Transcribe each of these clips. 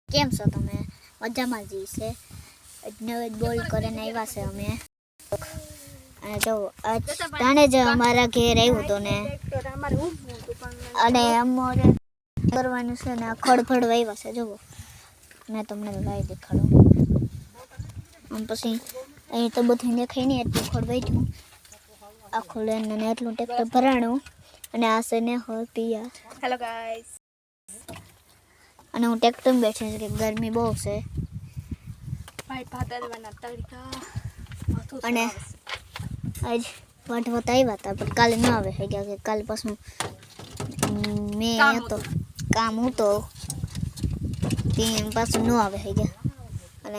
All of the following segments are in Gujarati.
કેમ છો તમે? મજામાં જ છે. નવે બોલ કરીને આવ્યા છે અમે. અને જો તાણે જ અમારા ઘેર આવ્યું હતું ને અને અમારે કરવાનું છે ને ખડફડ વાવ્યા છે. જુઓ મેં તમને લાવી દેખાડું. આમ પછી અહીં તો બધું દેખાય નહીં એટલું ખડ વાવ્યું આખું લઈને ને એટલું ટ્રેક્ટર ભરાણું અને આ છે ને પિયા. Hello guys. અને હું ટ્રેક્ટરમાં બેઠી છું કે ગરમી બહુ છે. ભાઈ ભાદરવાના તડકા અને આજ વાટવત આવ્યા હતા પણ કાલે ન આવે થઈ ગયા કે કાલે પાછું મેં હતો કામ હતો તે પાછું ન આવે થઈ ગયા. અને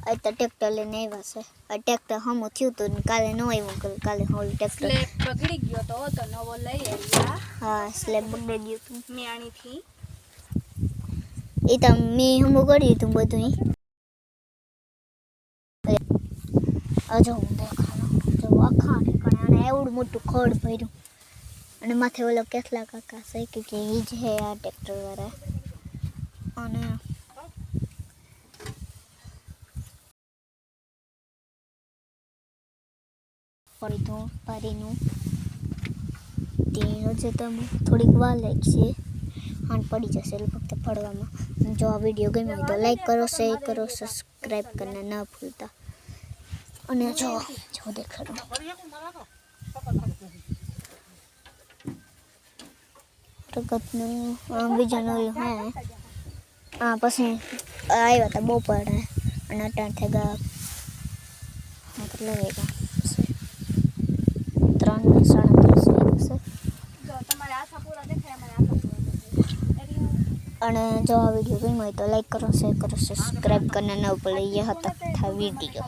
આજ તો ટ્રેક્ટર લઈને આવ્યા છે. આ ટ્રેક્ટર હમું થયું હતું ને કાલે ન આવ્યું કે કાલે હોલ ટ્રેક્ટર બગડી ગયો તો નવો લઈ આવ્યા. હા સ્લેબ બગડી ગયું હતું મિયાણીથી. એ તો મેં હમું કર્યું હતું બધું. હજુ હું દેખાડું જો આખા ઠેકાણે અને એવડું મોટું ખડ ભર્યું અને માથે ઓલો કેટલા કાકા છે કે એ જ છે આ ટ્રેક્ટરવાળા. અને પડીતું પારીનું તે હજુ તમે થોડીક વાર લાગશે અને પડી જશે એટલે ફક્ત પડવામાં. જો આ વિડીયો ગમ્યો હોય તો લાઈક કરો, શેર કરો, સબસ્ક્રાઈબ કરને ના ભૂલતા. અને જો દેખાડો પ્રગતનું બીજાનું હે. હા પછી આવ્યા હતા બપોરે અને અટાણ થઈ ગયા કેટલા વાગ્યા 3:37 અને જો આ વિડીયો ગમ્યો હોય તો લાઈક કરો, શેર કરો, સબસ્ક્રાઈબ કરને ન ભૂલતા. હતા વિડીયો